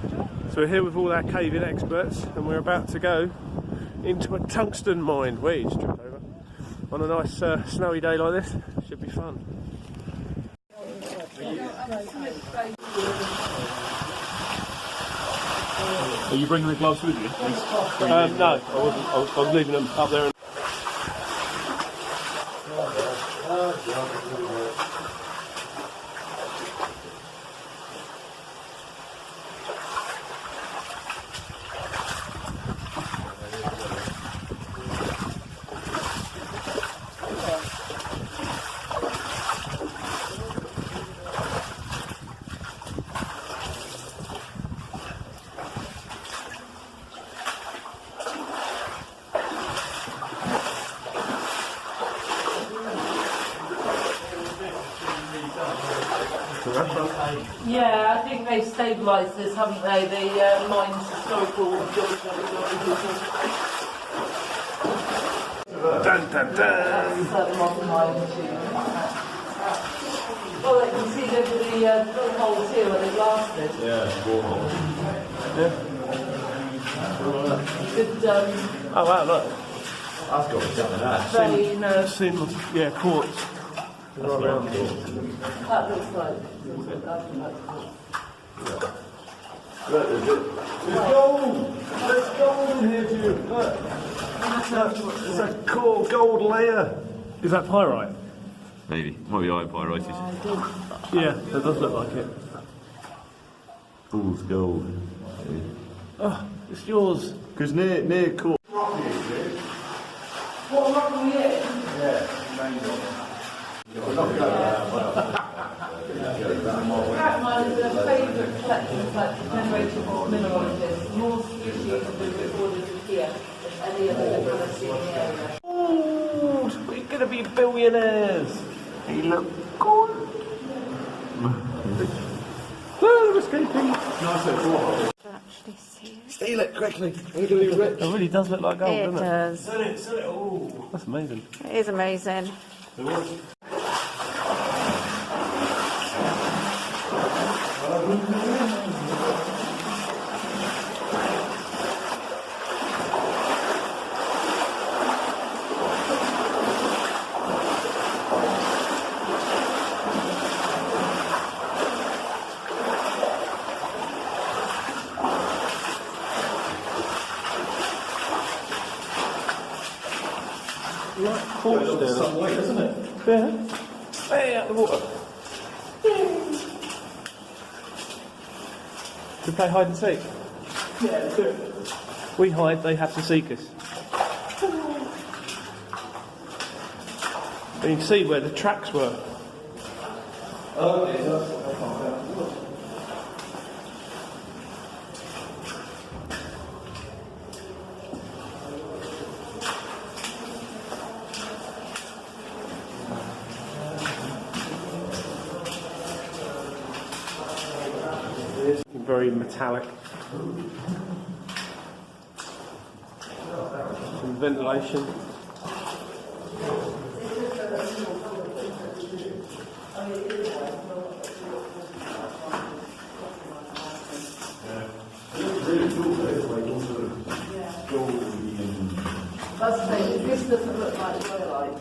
So we're here with all our caving experts and we're about to go into a tungsten mine. Wait, just tripped over. On a nice snowy day like this, should be fun. Are you bringing the gloves with you? No, I wasn't. I was leaving them up there. Yeah, I think they've stabilised this, haven't they? The mine's historical geology. Dun dun dun! That's the modern mine too. Well, you can see the drill holes here where they lasted. Yeah, boreholes. Yeah. Good. Oh wow, look. That's got something that. Very, Seamless, yeah, quartz. Right around here. that looks like. Look, there's gold! There's gold in here too! Look! It's a core gold layer! Is that pyrite? Maybe. Might be iron pyrites. Yeah, that does look like it. Fool's gold. Oh, it's yours. Because near core. What rock are we in? Yeah, Mine is a favourite collection of generated mineralogists. More species have been recorded here than any other locality in the area. Oh, we're going to be billionaires. you look good. Oh, we're escaping. Nice little borehole. Actually see it. Steal it quickly. We're going to be rich. It really does look like gold, It doesn't it? does. Sell it, sell it. Oh, that's amazing. It is amazing. It was. Like quartz there. Some weight, isn't it? Yeah. Hey, out the water. To play hide and seek. Yeah, We hide, they have to seek us. And you can see where the tracks were. Oh, yeah. Very metallic. Some ventilation. That's the thing, this doesn't look like rhyolite.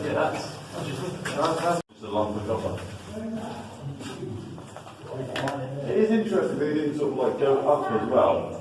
Yeah, that's just a lump of copper. It is interesting they didn't sort of like go up as well.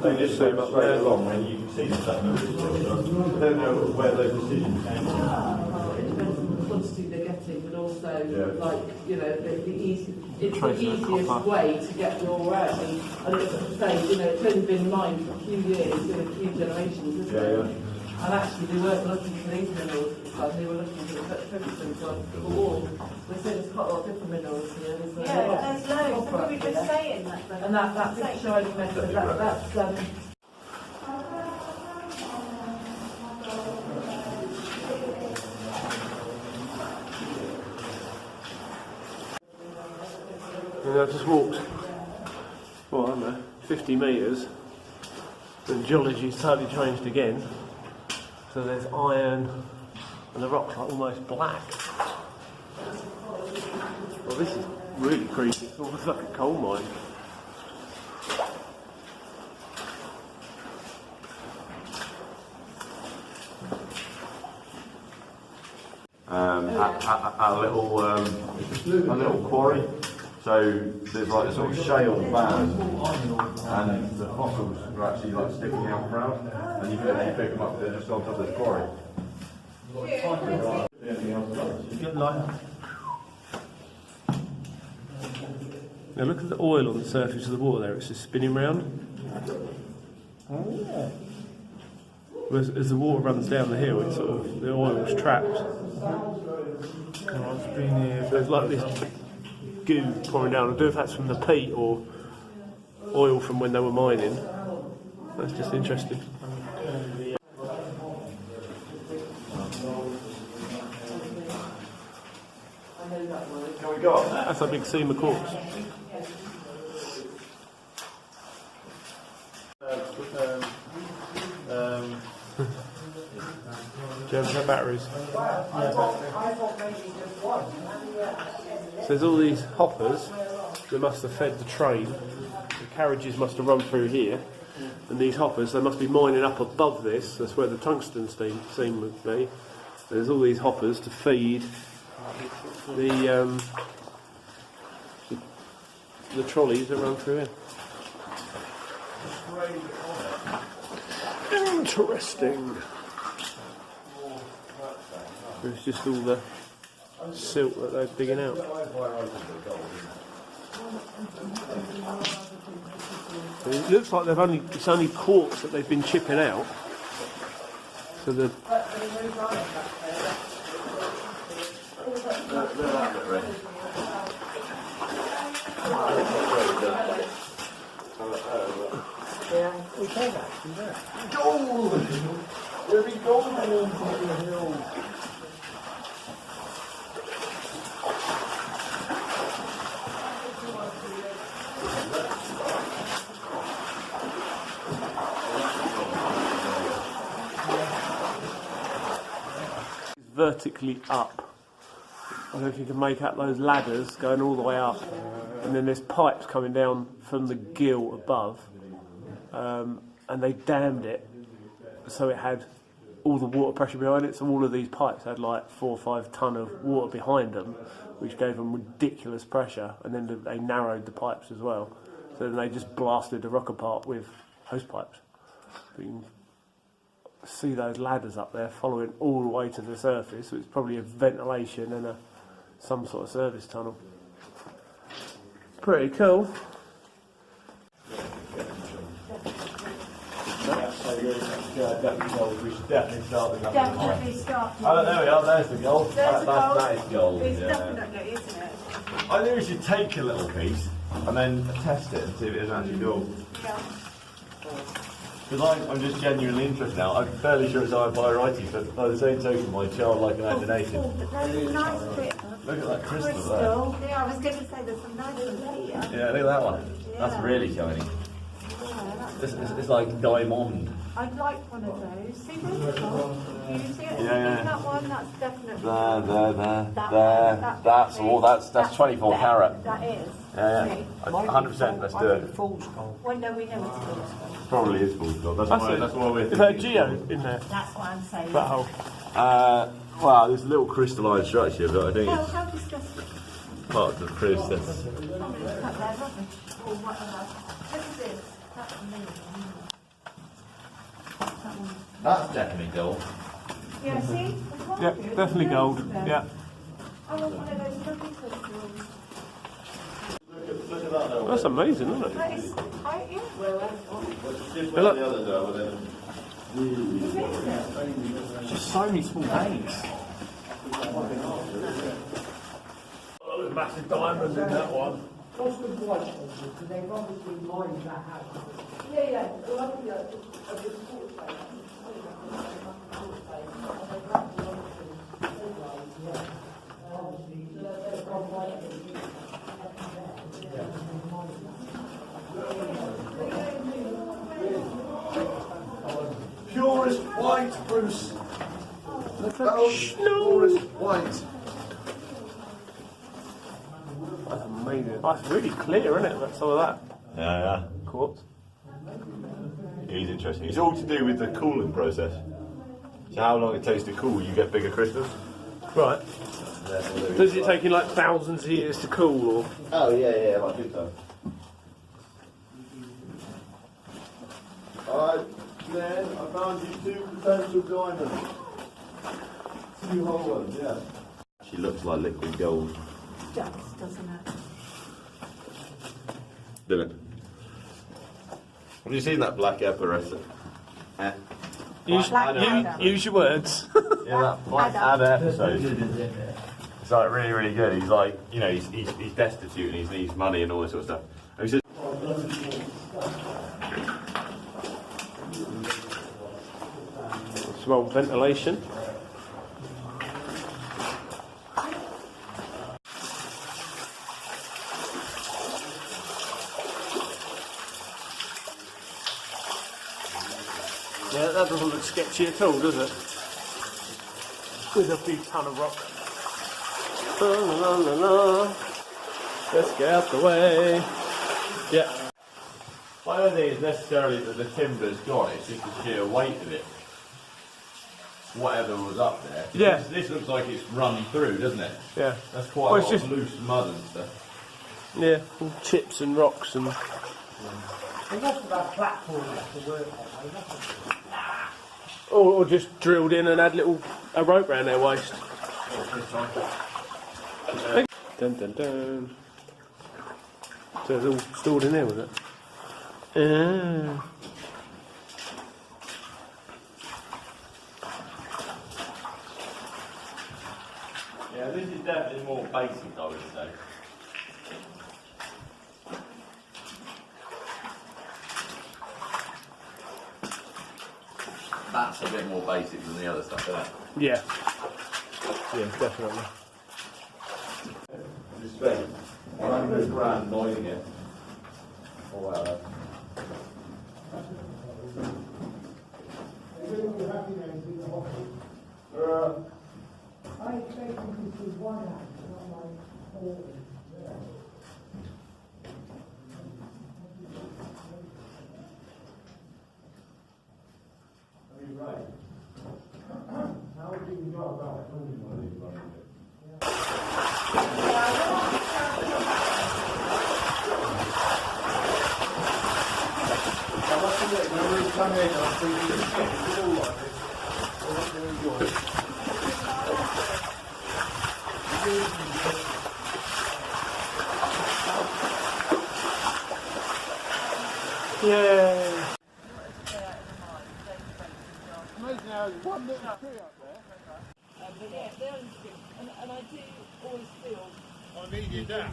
They just go straight along and you can see the stuff. I don't know where those decisions came from. It depends on the quantity they're getting, but also, like, you know, it's the easiest way to get your ore out. And it's to say, you know, it's only been mined for a few years, in a few generations, isn't it? And actually, they weren't looking for these minerals, they were looking for the Tungsten, like the wall. We're seeing there's quite a lot of different minerals here. There's There's loads. copper We up were here. saying that. And that big shining method, that's And I just walked, well, I don't know, 50 metres, and geology's totally changed again. So there's iron, and the rock's like almost black. Well, this is really creepy. It's almost like a coal mine. a little quarry. So there's like a sort of shale band, and the fossils are actually like sticking out proud, and you can pick them up. They're just on top of this quarry. Now look at the oil on the surface of the water there. It's just spinning round. Oh yeah. As the water runs down the hill, it's sort of the oil's trapped. I've been here. So it's like this goo pouring down. I don't know if that's from the peat or oil from when they were mining. That's just interesting. Can we go up there? That's a big seam of quartz. Do you have batteries? So there's all these hoppers that must have fed the train. The carriages must have run through here, and these hoppers, they must be mining up above this. That's where the tungsten seam would be. There's all these hoppers to feed the trolleys that run through here. Interesting. It's just all the silt that they're digging out. It looks like it's only quartz that they've been chipping out. So the Gold! There'll be gold on the hill. vertically up. I don't know if you can make out those ladders going all the way up, and then there's pipes coming down from the gill above, and they dammed it so it had all the water pressure behind it. So all of these pipes had like 4 or 5 ton of water behind them, which gave them ridiculous pressure, and then they narrowed the pipes as well. So then they just blasted the rock apart with hose pipes. But you can see those ladders up there following all the way to the surface, so it's probably a ventilation and some sort of service tunnel. Pretty cool. We should definitely start with that. Definitely start. Oh, there we are, there's the gold. There's the gold. That is gold. It's Yeah. definitely, isn't it? I think we should take a little piece and then test it and see if it is actually gold. Yeah. Because I'm just genuinely interested now. I'm fairly sure it's iron pyrite, but by the same token, my childlike imagination. But there's a nice bit of Look at that crystal there. crystal. Yeah, I was going to say there's some nice ones here. Yeah, look at that one. That's really shiny. Yeah, It's like diamond. I'd like one of those. See this one? Do you see it? Yeah. That one, that's definitely. There. That's all. That's 24 carat. That is. Yeah. See? 100%. Let's do it. Well, no, we know it's fool's gold. Probably is full gold. That's why we're. Is there a geo in there? That's what I'm saying. That hole. Well, there's a little crystalline structure, but I think Well, it's how disgusting. part of the process. Cut there, rubbish, or whatever. Look at this. That's amazing. That's definitely gold. Yeah, see? Yeah, definitely gold. Yeah. I want one of those lovely crystals. Look at that though. That's amazing, isn't it? That is quite, yeah. Just where the others are, but then. Just so many small veins. Oh, there's massive diamonds in that one. Purest white, Bruce. Purest white. That's amazing. That's really clear, isn't it? That's some of that Yeah. quartz. He's interesting. It's all to do with the cooling process. So how long it takes to cool, you get bigger crystals. Right. Does it take like thousands of years to cool, or? Oh yeah, like big time. Alright, then I found you 2 potential diamonds. 2 whole ones, yeah. She looks like liquid gold. Just, doesn't it? Didn't it? Have you seen that black apparatus? Use your words. Yeah, that black adder episode. It's like really, really good. He's like, you know, he's destitute and he needs money and all this sort of stuff. And he says, Some old ventilation. Yeah, that doesn't look sketchy at all, does it? With a big ton of rock. La, la, la, la. Let's get out the way. Yeah. I don't think it's necessarily that the timber's gone, it's just the sheer weight of it. Whatever was up there. Yeah. This looks like it's run through, doesn't it? Yeah. That's quite a lot of loose mud and stuff. Yeah, all chips and rocks and... They must have had platforms to work on. Or just drilled in and had a rope round their waist. Dun dun dun. So it's all stored in there, was it? Yeah, this is definitely more basic, I would say. That's a bit more basic than the other stuff, isn't it? Yeah. Yeah, definitely. You spent 100 grand buying it. Oh wow. I expect you to see one act, not like 40. Right. How do you know about it? I must admit, when we come in, I think it's all like this. I want to enjoy it. Yeah. Amazing how there's one little tree up there. But yeah, and I do always feel I needed that.